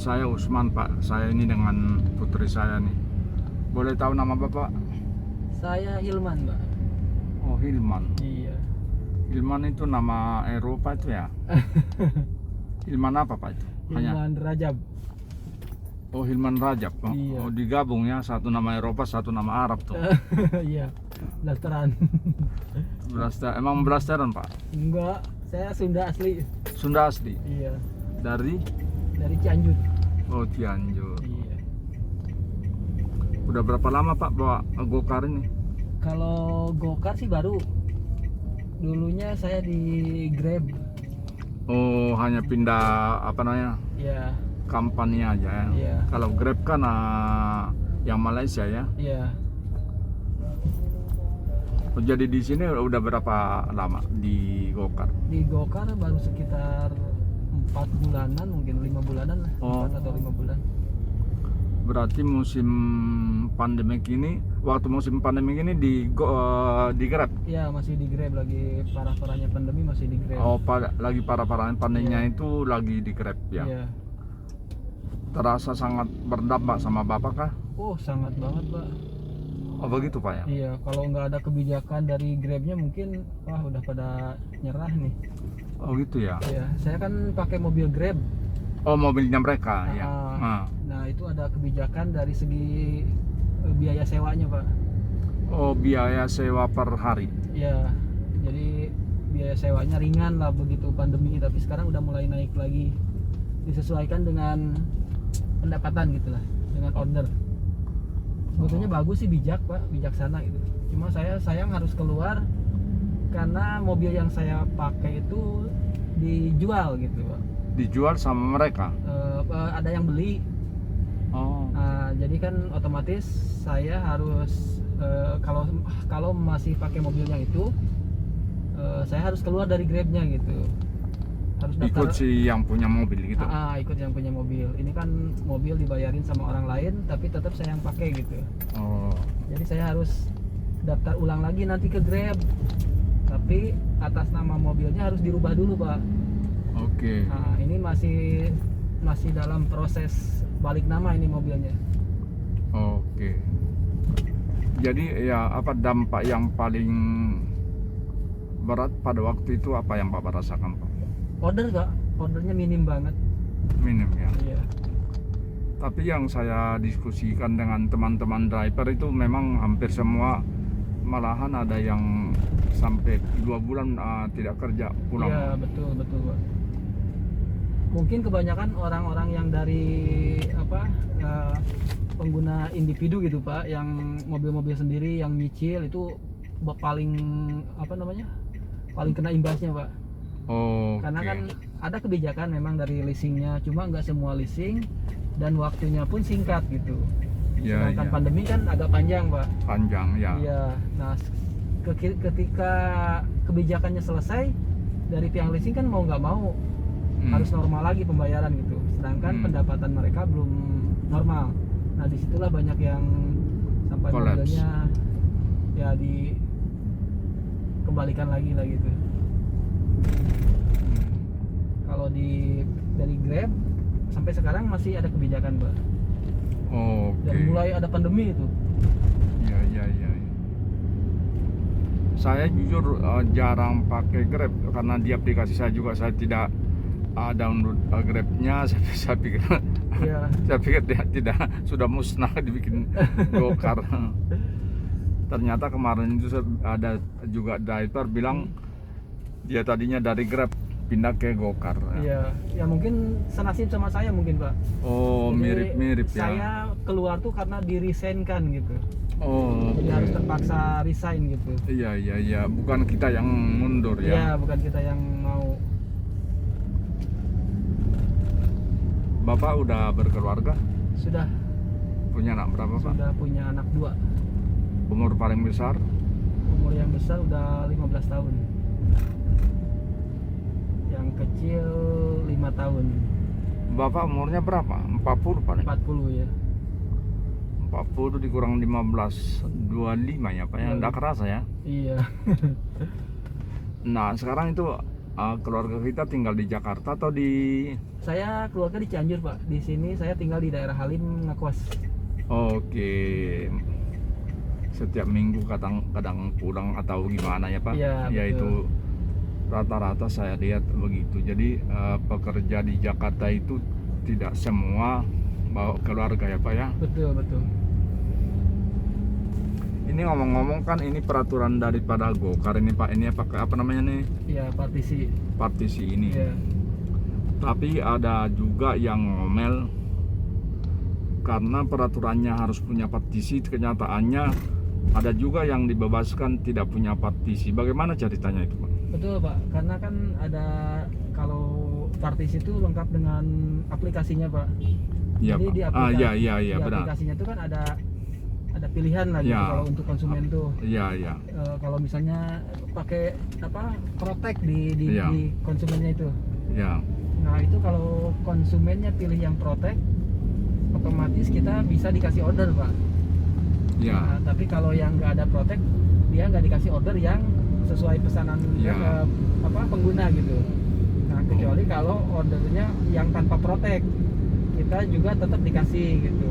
saya Usman Pak. Saya ini dengan putri saya nih. Boleh tahu nama Bapak? Saya Hilman, Pak. Oh, Hilman. Iya. Hilman itu nama Eropa itu ya? Hilman apa Pak itu? Hilman Rajab. Oh, Hilman Rajab. Oh, Iya. oh, digabung ya, satu nama Eropa, satu nama Arab tuh. Iya. Blasteran. Emang Blasteran Pak? Enggak, saya Sunda asli. Sunda asli? Iya. Dari Cianjur. Oh, Cianjur. Iya. Udah berapa lama Pak bawa gokar ini? Kalau gokar sih baru. Dulunya saya di Grab. Oh, hanya pindah apa namanya? Iya. Kampanye aja ya. Iya. Kalau Grab kan yang Malaysia ya. Iya. Oh, jadi di sini udah berapa lama di gokar? Di gokar baru sekitar 4 bulanan, mungkin 5 bulanan lah. Oh. 4 atau 5 bulan. Berarti musim pandemik ini, waktu musim pandemik ini di Grab. Iya, masih di Grab, lagi parah-parahnya pandemi masih di Grab. Oh, lagi parah-parahnya pandeminya Iya. itu lagi di Grab ya. Iya. Terasa sangat berdampak sama Bapak kah? Oh, sangat banget, Pak. Oh, begitu Pak ya? Iya, kalau nggak ada kebijakan dari Grabnya mungkin udah pada nyerah nih. Oh, gitu ya. Iya, saya kan pakai mobil Grab. Oh, mobilnya mereka ya. Nah, itu ada kebijakan dari segi biaya sewanya, Pak. Oh, biaya sewa per hari. Iya, jadi biaya sewanya ringan lah begitu pandemi, tapi sekarang udah mulai naik lagi. Disesuaikan dengan pendapatan gitu lah, dengan order. Sebetulnya bagus sih, bijak Pak, bijaksana gitu. Cuma saya sayang harus keluar karena mobil yang saya pakai itu dijual gitu Pak. Dijual sama mereka? Ada yang beli. Oh. Jadi kan otomatis saya harus kalau masih pakai mobilnya itu, saya harus keluar dari Grabnya gitu. Harus daftar, ikut si yang punya mobil gitu. ikut yang punya mobil. Ini kan mobil dibayarin sama orang lain, tapi tetap saya yang pakai gitu. Oh. Jadi saya harus daftar ulang lagi nanti ke Grab. Tapi atas nama mobilnya harus dirubah dulu, Pak. Oke. Nah, ini masih dalam proses balik nama ini mobilnya. Oke. Jadi ya apa dampak yang paling berat pada waktu itu apa yang Bapak rasakan Pak? Ordernya minim banget. Minim ya. Iya. Tapi yang saya diskusikan dengan teman-teman driver itu memang hampir semua, malahan ada yang sampai 2 bulan tidak kerja pulang. Iya, betul Pak. Mungkin kebanyakan orang-orang yang dari pengguna individu gitu Pak, yang mobil-mobil sendiri yang nyicil itu paling paling kena imbasnya Pak. Oh. Karena kan ada kebijakan memang dari leasingnya, cuma nggak semua leasing dan waktunya pun singkat gitu. Ya, Sedangkan ya. pandemi kan agak panjang Pak. Panjang ya. Iya. Nah, ketika kebijakannya selesai, dari pihak leasing kan mau nggak mau harus normal lagi pembayaran gitu. Sedangkan pendapatan mereka belum normal. Nah, disitulah banyak yang sampai Collapse. mobilnya ya dikembalikan lagi lah gitu. Kalau dari Grab sampai sekarang masih ada kebijakan, Mbak. Oke. Dari mulai ada pandemi itu. Ya. Saya jujur jarang pakai Grab karena di aplikasi saya juga saya tidak download Grabnya. Saya pikir Iya. saya pikir dia tidak sudah musnah dibikin gokar. Ternyata kemarin itu ada juga driver bilang dia tadinya dari Grab pindah ke gokar. Iya, ya mungkin senasib sama saya mungkin Pak. Oh, Jadi, mirip-mirip ya. Saya keluar tuh karena di-resign-kan gitu. Oh, Jadi harus terpaksa resign gitu. Iya. Bukan kita yang mundur ya. Iya, bukan kita yang mau. Bapak udah berkeluarga? Sudah Punya anak berapa Pak? sudah punya anak 2. Umur paling besar? Umur yang besar udah 15 tahun. Yang kecil 5 tahun. Bapak umurnya berapa? 40 paling? 40 ya. 40 dikurang 15, 25 ya Pak ya? Nggak kerasa ya? Iya. Nah sekarang itu keluarga kita tinggal di Jakarta atau di Saya keluarga di Cianjur Pak. Di sini saya tinggal di daerah Halim ngekos. Oke. Setiap minggu kadang pulang atau gimana ya Pak? Iya, Ya betul. itu rata-rata saya lihat begitu. Jadi pekerja di Jakarta itu tidak semua bawa keluarga ya Pak ya. Betul, betul. Ini ngomong-ngomong kan ini peraturan daripada Gokar ini Pak. Ini apa namanya nih? Iya, partisi. Partisi ini. Iya. Tapi ada juga yang ngomel karena peraturannya harus punya partisi, kenyataannya ada juga yang dibebaskan tidak punya partisi. Bagaimana ceritanya itu Pak? Betul Pak, karena kan ada, kalau partisi itu lengkap dengan aplikasinya Pak. Iya Jadi Pak. di Iya di benar. aplikasinya itu kan ada pilihan lah gitu Ya. kalau untuk konsumen tuh. Iya. Kalau misalnya pakai apa protect di Iya. di konsumennya itu. Ya. Nah itu kalau konsumennya pilih yang protect, otomatis kita bisa dikasih order Pak. Ya. Nah, tapi kalau yang nggak ada protect, dia nggak dikasih order yang sesuai pesanan Ya. pengguna gitu. Nah kecuali kalau ordernya yang tanpa protect, kita juga tetap dikasih gitu.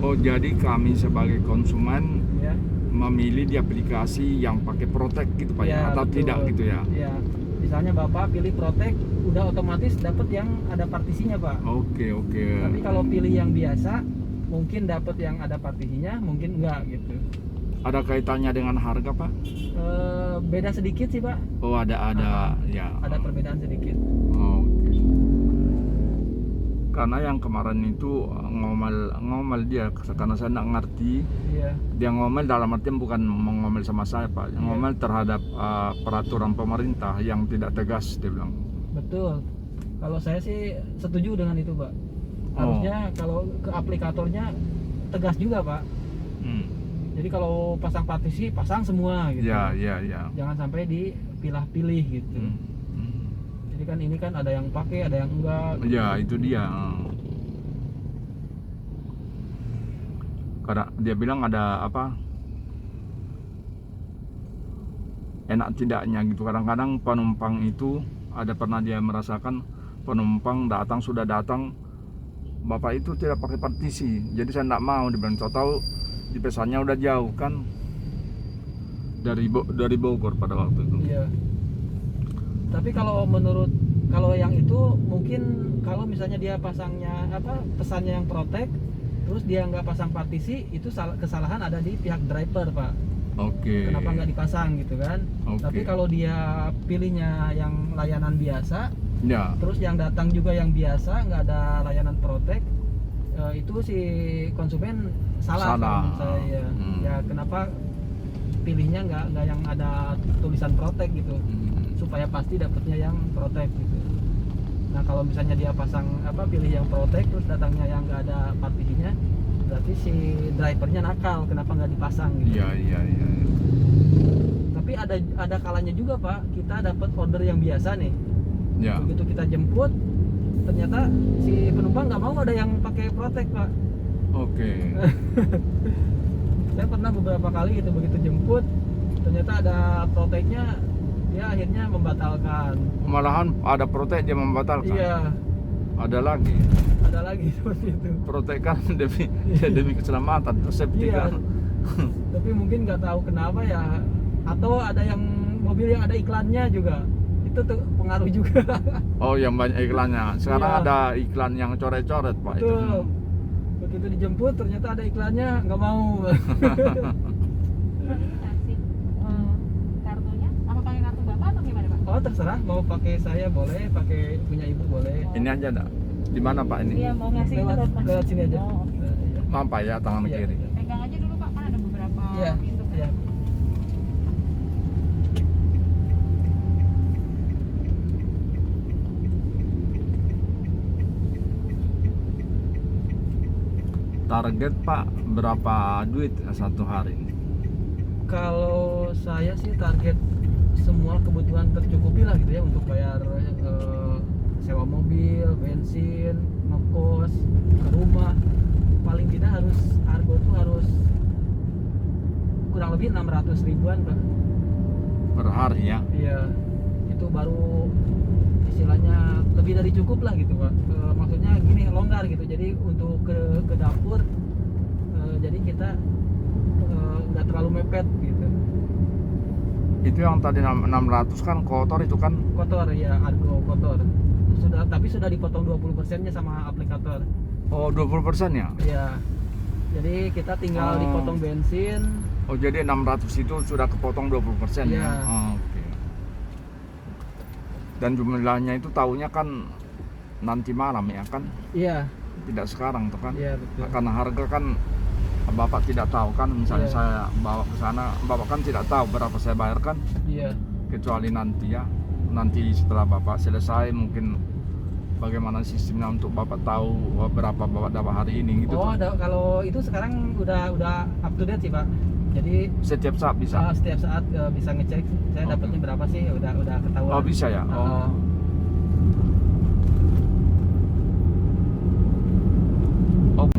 Oh, jadi kami sebagai konsumen Ya. memilih di aplikasi yang pakai Protect gitu Pak ya, Ya, atau betul. tidak gitu ya? Ya, misalnya Bapak pilih Protect, udah otomatis dapat yang ada partisinya Pak. Oke. Tapi kalau pilih yang biasa, mungkin dapat yang ada partisinya, mungkin enggak gitu. Ada kaitannya dengan harga Pak? Beda sedikit sih Pak, Oh ada ya. ada perbedaan sedikit. Oke. Karena yang kemarin itu ngomel dia karena saya nggak ngerti. Iya, Dia ngomel dalam artian bukan ngomel sama saya Pak, Iya. ngomel terhadap peraturan pemerintah yang tidak tegas dia bilang. betul. Kalau saya sih setuju dengan itu Pak. Harusnya kalau ke aplikatornya tegas juga Pak. Hmm. Jadi kalau pasang partisi, pasang semua gitu. Ya. Jangan sampai dipilah-pilih gitu. Hmm. Jadi kan ini kan ada yang pakai, ada yang enggak. Ya itu dia. Karena dia bilang ada apa? Enak tidaknya gitu. Kadang-kadang penumpang itu ada pernah dia merasakan penumpang sudah datang, bapak itu tidak pakai partisi. Jadi saya tidak mau dibilang tahu di pesannya udah jauh kan dari Bogor pada waktu itu. Iya. Tapi kalau yang itu mungkin kalau misalnya dia pasangnya pesannya yang protect, terus dia nggak pasang partisi, itu kesalahan ada di pihak driver Pak. Oke. Kenapa nggak dipasang gitu kan? Oke. Tapi kalau dia pilihnya yang layanan biasa, Ya. terus yang datang juga yang biasa, nggak ada layanan protect, itu si konsumen salah. Menurut saya. Ya kenapa pilihnya nggak yang ada tulisan protect gitu, supaya pasti dapatnya yang protect gitu. Nah kalau misalnya dia pasang pilih yang protect terus datangnya yang nggak ada partisinya, berarti si drivernya nakal, kenapa nggak dipasang gitu. Iya. Tapi ada kalanya juga Pak, kita dapat order yang biasa nih. Ya. Begitu kita jemput, ternyata si penumpang nggak mau ada yang pakai protect Pak. Oke. Saya pernah beberapa kali gitu, begitu jemput ternyata ada protectnya, dia akhirnya membatalkan. Malahan ada Protect dia membatalkan. Iya, Ada lagi. ada lagi seperti itu. Protect kan demi keselamatan, safety Iya. kan. Tapi mungkin nggak tahu kenapa ya, atau ada yang mobil yang ada iklannya juga, itu tuh pengaruh juga. Oh, yang banyak iklannya. Sekarang Iya. ada iklan yang coret-coret Pak itu. Betul. Begitu dijemput ternyata ada iklannya, nggak mau. Taksi kartunya apa pakai kartu bapak atau gimana pak? Oh terserah, mau pakai saya boleh, pakai punya ibu boleh. Ini aja enggak? Di mana Pak ini? Iya mau ngasih Lewat sini aja. Oh, oke. Maaf Pak ya, tangan Iya. kiri. Pegang aja dulu pak, kan ada beberapa Iya, pintu. iya. Target Pak berapa duit satu hari? Kalau saya sih target semua kebutuhan tercukupi lah gitu ya, untuk bayar sewa mobil, bensin, ngekos, ke rumah. Paling tidak harus argo tuh harus kurang lebih 600 ribuan Pak. Per hari ya? Iya. Itu itu baru istilahnya lebih dari cukup lah gitu Pak. Maksudnya gini, longgar gitu, jadi untuk ke dapur jadi kita nggak terlalu mepet gitu. Itu yang tadi 600 kan kotor itu kan. Kotor ya, argo kotor tapi sudah dipotong 20%-nya sama aplikator. Oh, 20% ya? Iya, jadi kita tinggal dipotong bensin. Oh, jadi 600 itu sudah kepotong 20% ya? Iya. Oh, oke. Dan jumlahnya itu tahunya kan nanti malam ya kan? Iya. Tidak sekarang tuh kan? Iya, betul. Nah, karena harga kan Bapak tidak tahu kan, misalnya Iya. saya bawa ke sana, Bapak kan tidak tahu berapa saya bayarkan, Iya. kecuali nanti ya. Nanti setelah Bapak selesai mungkin bagaimana sistemnya untuk Bapak tahu berapa Bapak dapat hari ini gitu. Oh, kalau itu sekarang udah up to date sih Pak. Jadi Setiap saat bisa. setiap saat bisa ngecek saya Oke. dapatnya berapa sih, udah ketahuan. Oh, bisa ya? Oh. Oh.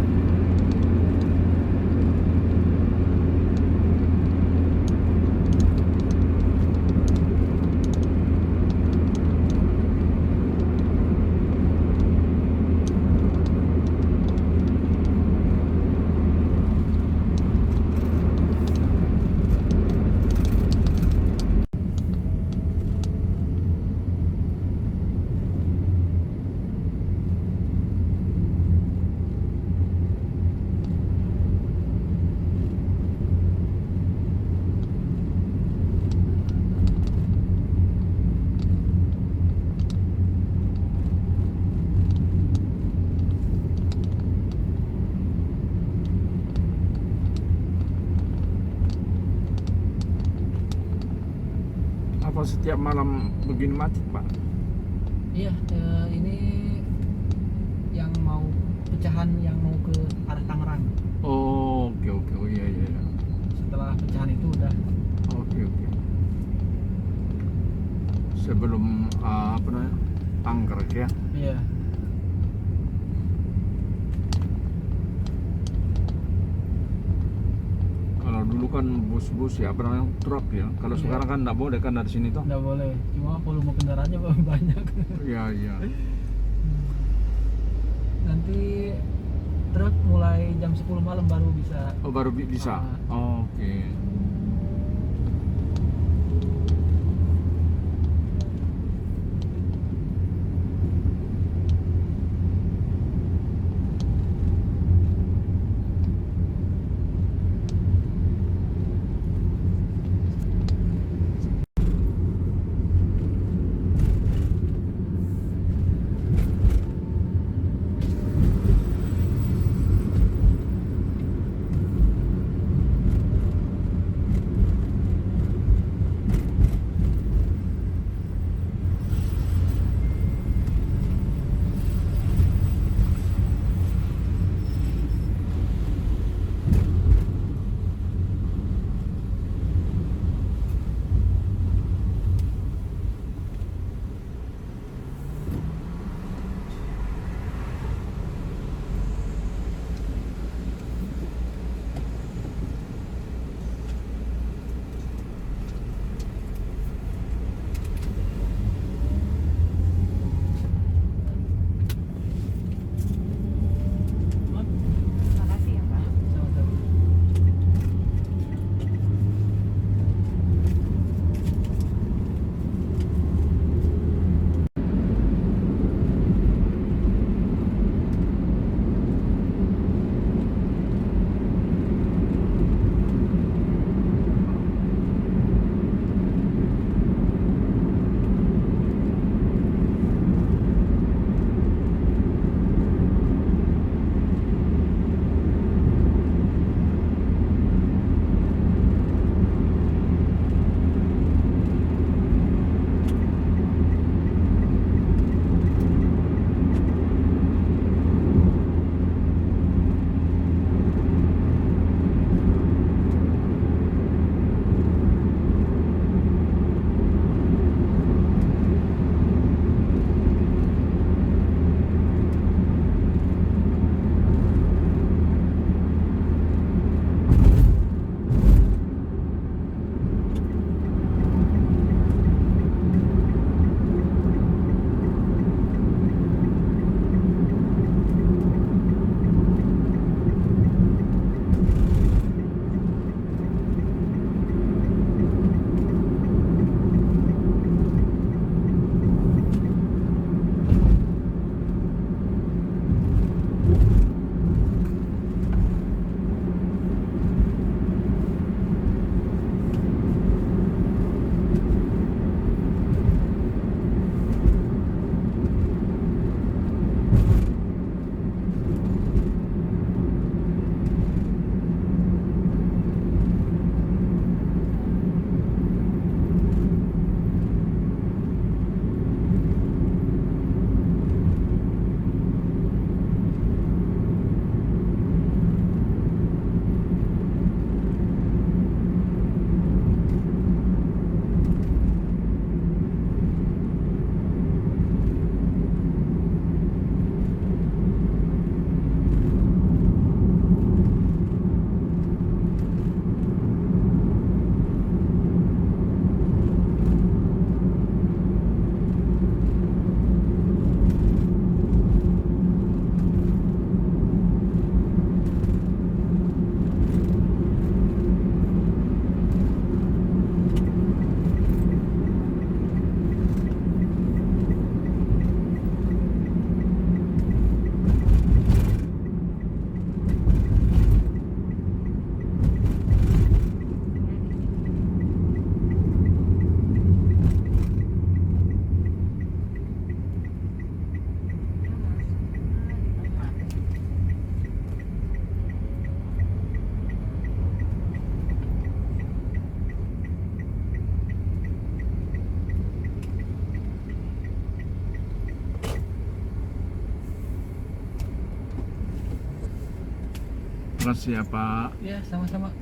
Apa setiap malam begini macet, Pak? Iya, ini yang mau pecahan yang mau ke arah Tangerang. Oh, oke. Oh, iya. Setelah pecahan itu udah. Oke. Sebelum apa namanya? Anggrek ya. Iya. Kalau dulu kan bus-bus ya, apa namanya? Truk ya. Kalau Iya. sekarang kan nggak boleh kan dari sini tuh. Nggak boleh, cuma volume kendaraannya banyak. Iya. Nanti truk mulai jam 10 malam baru bisa. Oh, baru bisa. Oke. Terima kasih ya Pak. Ya sama-sama.